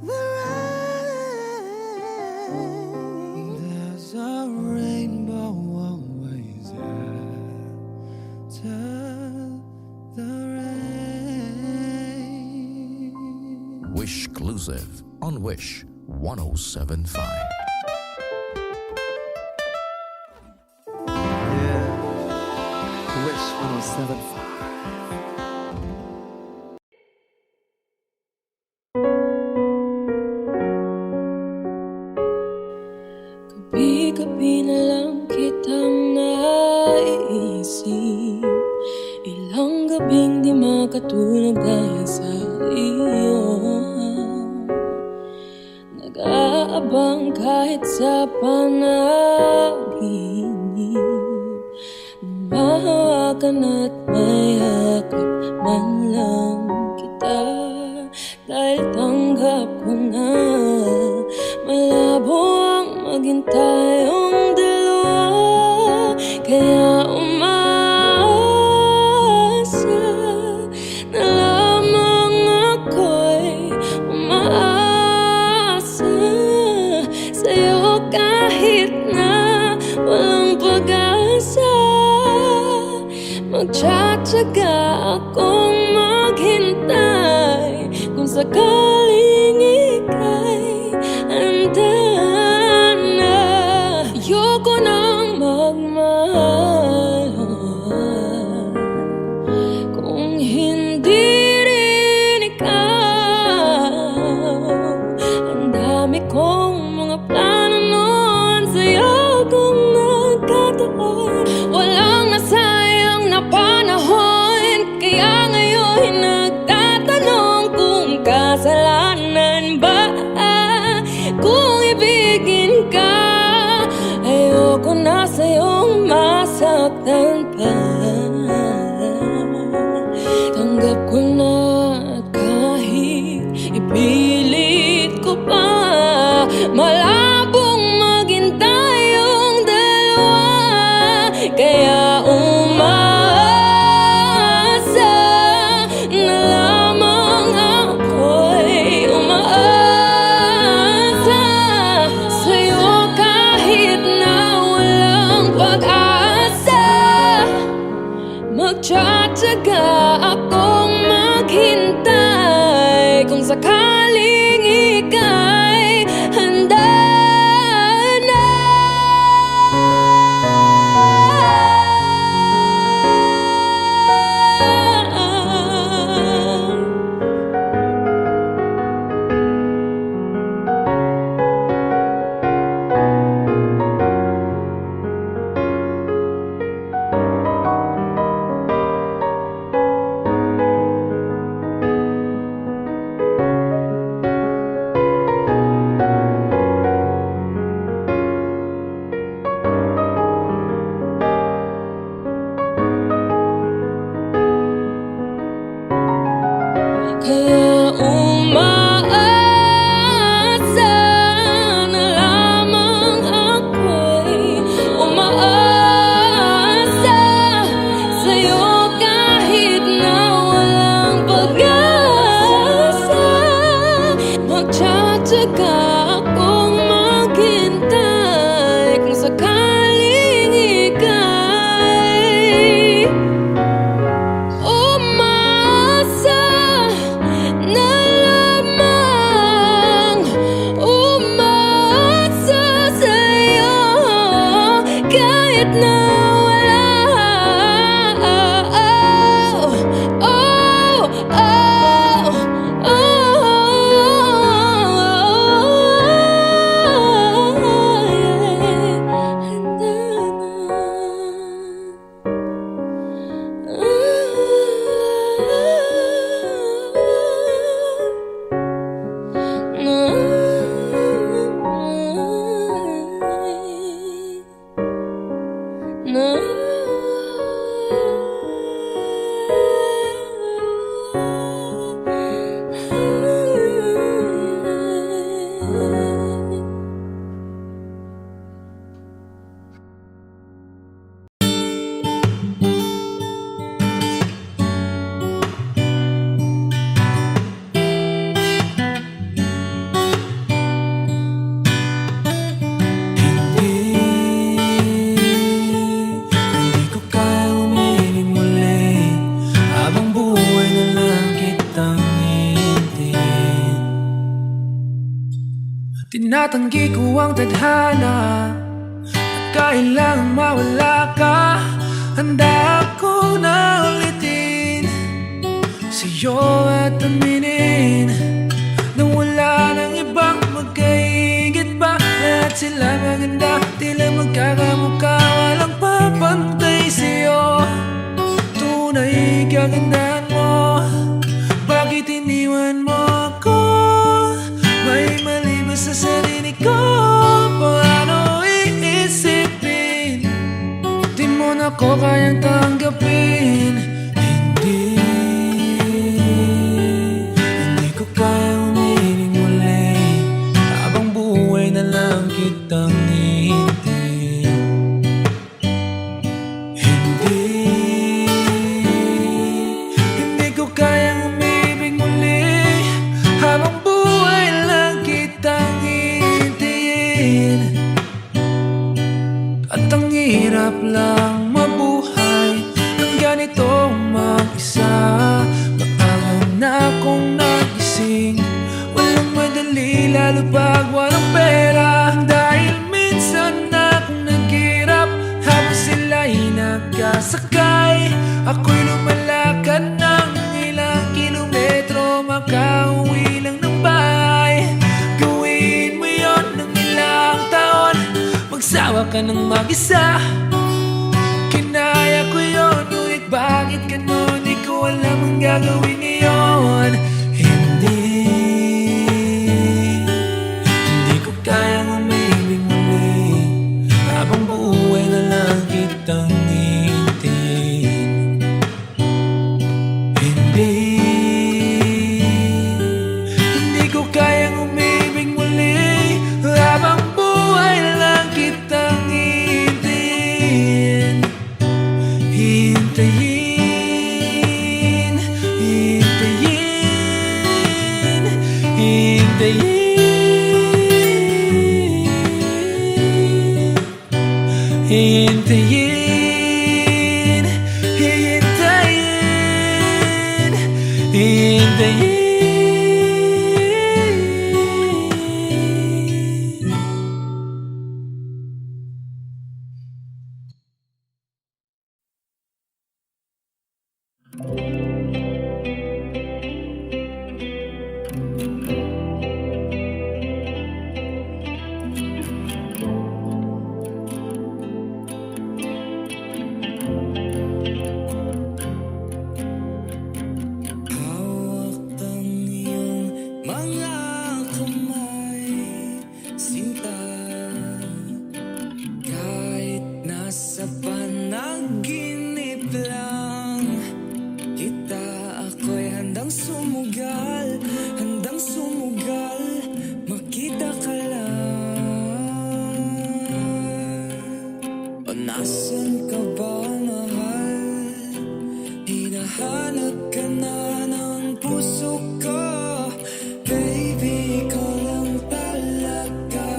the rain. there's a rainbow always after the rain. Wish exclusive on Wish 1075. Yeah, Wish 1075. Gabi-gabi na lang kitang naiisip. Ilang gabing di makatulog dahil sa iyo. Nag-aabang kahit sa panaginip. mahawakan at mayakap man lang kita. Dahil tanggap ko na malabo ang maging tayong dalawa. Kaya umaasa na lamang ako'y umaasa sa'yo kahit na walang pag-asa. Magtsatsaga akong maghintay kung sakaling ika'y handa na. Ayoko nang magmahal kung hindi rin ikaw. Ang dami kong mga plano noon sa'yo kung nagkataon. Walang nasayang na panahon, kaya ngayon nagtatanong kung kasalanan ba kung ibigin ka. Ayoko na sa'yong masaktan pa. Tanggap ko na at kahit ipilit ko pa, malabong maging tayong dalawa. Kaya umaasa na lamang ako'y umaasa sa'yo kahit na walang pag-asa. Magtsatsaga akong maghintay kung sakaling ika'y handa na. Kaya umaasa na lamang ako'y umaasa sa'yo kahit na walang pag-asa. Magtsatsaga akong maghintay kung sakaling ika'y umaasa na lamang, umaasa sa'yo kahit na wala. Hindi ko kaya umiling muli habang buhay na lang kitang hihintayin. Tinatanggi ko ang tadhana at kailangang mawala ka. Handa ako na ulitin sa'yo at aminin na wala nang ibang magkaigit pa. Lahat sila maganda, tila magkakamukha, walang papantay sa'yo. Tunay kagandahan mo, bakit iniwan mo ako? May mali ba sa sarili ko? Paano iisipin? Di mo na ko kaya kayang tanggapin. Hindi ko kayang umiling muli habang buhay na lang kitang hihintayin. Hindi ko kayang umibig muli habang buhay lang kitang hihintayin. At ang hirap lang mabuhay ng ganito mag-isa. Matagal na akong nagising, walang madali lalo pag walang pera. Dahil minsan akong naghirap habang sila'y nagkasakay. Ako'y lumalakad ng ilang kilometro, makauwi lang ng bahay. Gawin mo yon ng ilang taon, magsawa ka ng mag-isa. Kinaya ko yun, ngunit bakit ganon? Di ko alam ang gagawin ngayon. Hindi ko kayang umibig muli habang buhay na lang kitang hihintayin. Hindi ko kayang umibig muli habang buhay lang kitang hihintayin. Hintayin, hintayin, hintayin, hintayin, hintayin, hintayin. Hawak ng iyong mga kamay, sinta. Kahit nasa panaginip lang kita, ako'y handang sumugal, makita ka lang. O nasan ka ba, mahal? Hinahanap ka na ng puso ko. Baby, ikaw lang talaga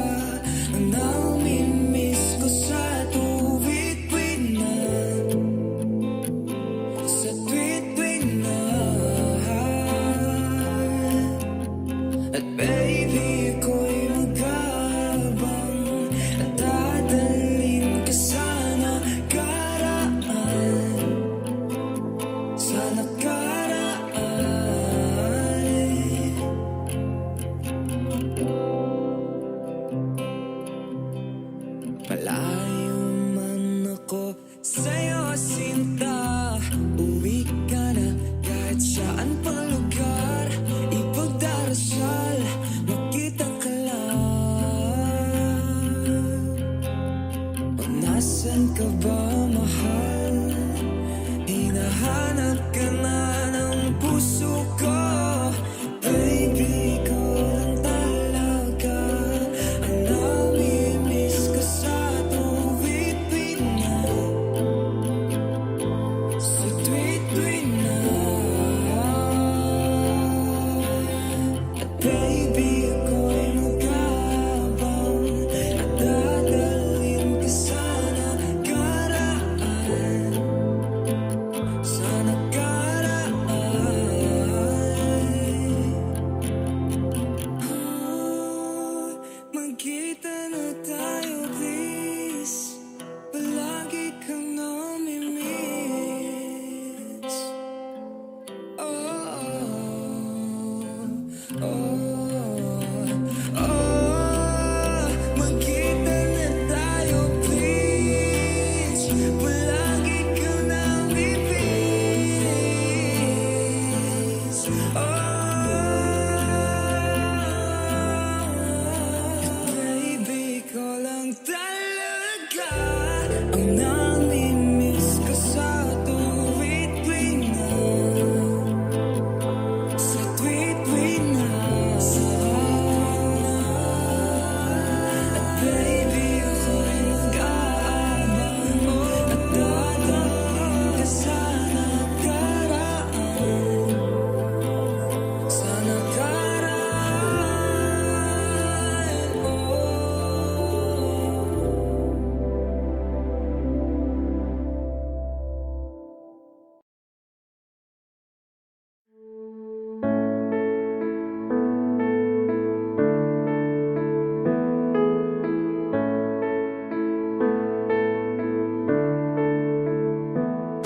ang namimiss ko sa tuwid-tuwid na, sa tuwid-tuwid na. At baby, ako'y magkabang at dadalhin ka sa nakaraan, sa nakaraan. Malayo man ako sa'yo, sinta, uwi ka na kahit saan pang lugar. Ipagdarasal, makita ka lang. O nasan ka ba, mahal? Hinahanap ka na ng puso ko. Baby, ikaw lang talaga ang namimiss ko sa tuwid-tuwid na,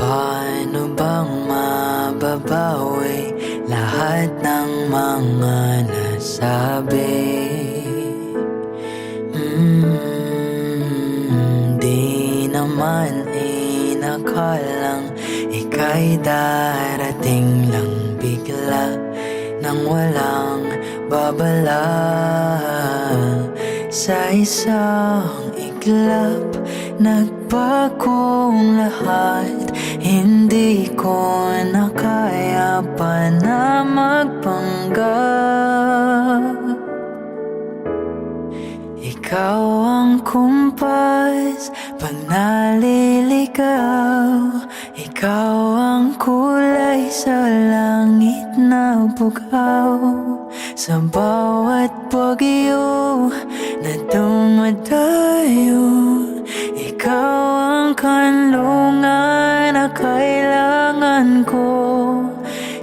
Paano bang mababawi lahat ng mga nasabi? Di naman inakalang ika'y darating lang bigla nang walang babala. Sa isang iglap, nagbagong lahat. Hindi ko na kaya pa na magpanggap. Ikaw ang kumpas pag naliligaw. Ikaw ang kulay sa langit na bugaw. Sa bawat bagyo na dumadayo, ikaw ang kanlungan na kailangan ko.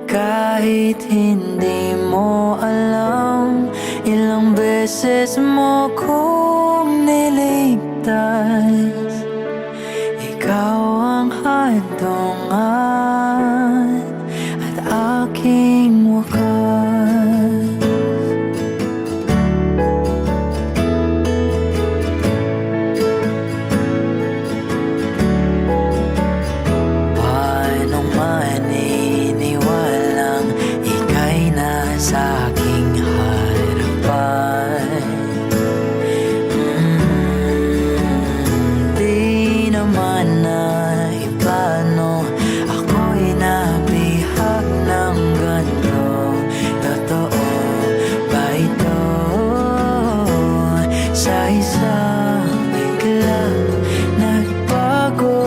Kahit hindi mo alam, ilang beses mo kong niligtas. Ikaw ang hadungan at aking wakas. Paano maniniwalang ika'y nasa aking harapan? Di naman na iplano, ako'y nabihag ng ganito. Totoo ba ito? Sa isang bigla, nagbago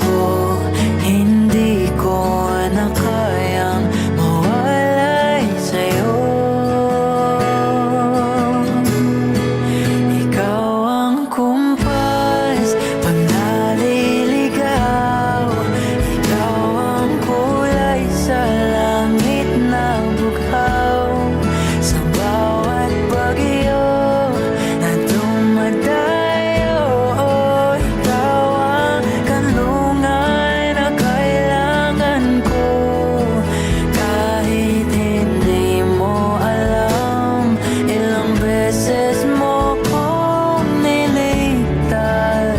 ko. Hindi ko na kayang mawalay sa'yo. Ikaw ang kumpas pag naliligaw. Ikaw ang kulay sa langit na bughaw. Sa bawat bagyo na dumadayo, ikaw ang kanlungan na kailangan ko. Kahit hindi mo alam, ilang beses mo kong niligtas.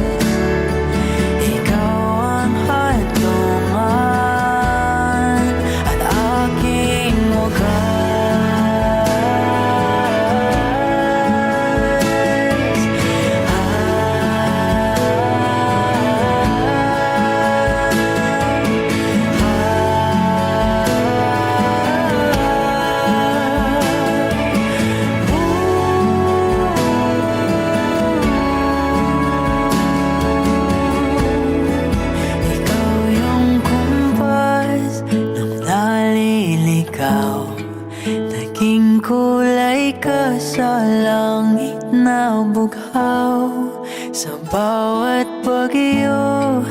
Ikaw ang hadungan at aking Ikaw yung kumpas nung naliligaw. Naging kulay ka sa langit na bughaw. Sa bawat bagyo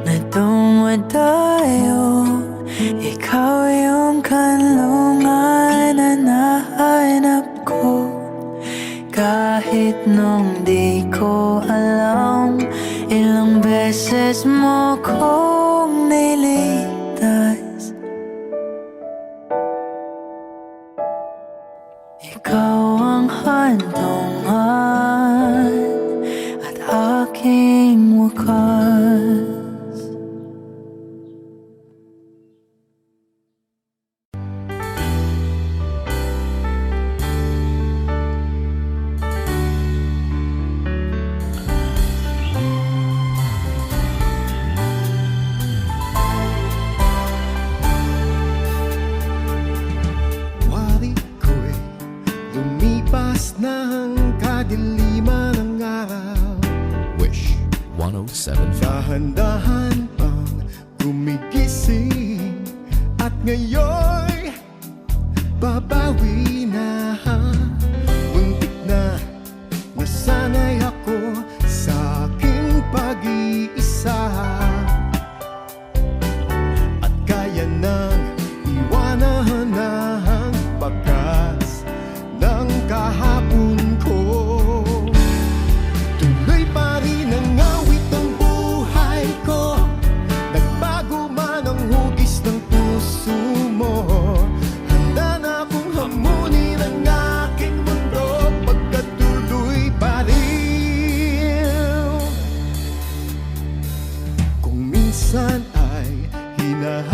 na dumadayo, ikaw yung kanlungan na nahanap ko. Kahit nung di ko alam, ilang beses mo kong niligtas. Ikaw ang hadungan at aking wakas. Wari ko'y lumipas ng kadiliman ng araw. Wish 1075. Dahan-dahan pang gumigising, at ngayon'y babawi na. Muntik na nasanay ako sa aking pag-iisa, at kaya nang iwanan ang bakas ng kahapon ko. Tuloy pa rin ang awit ng buhay lahat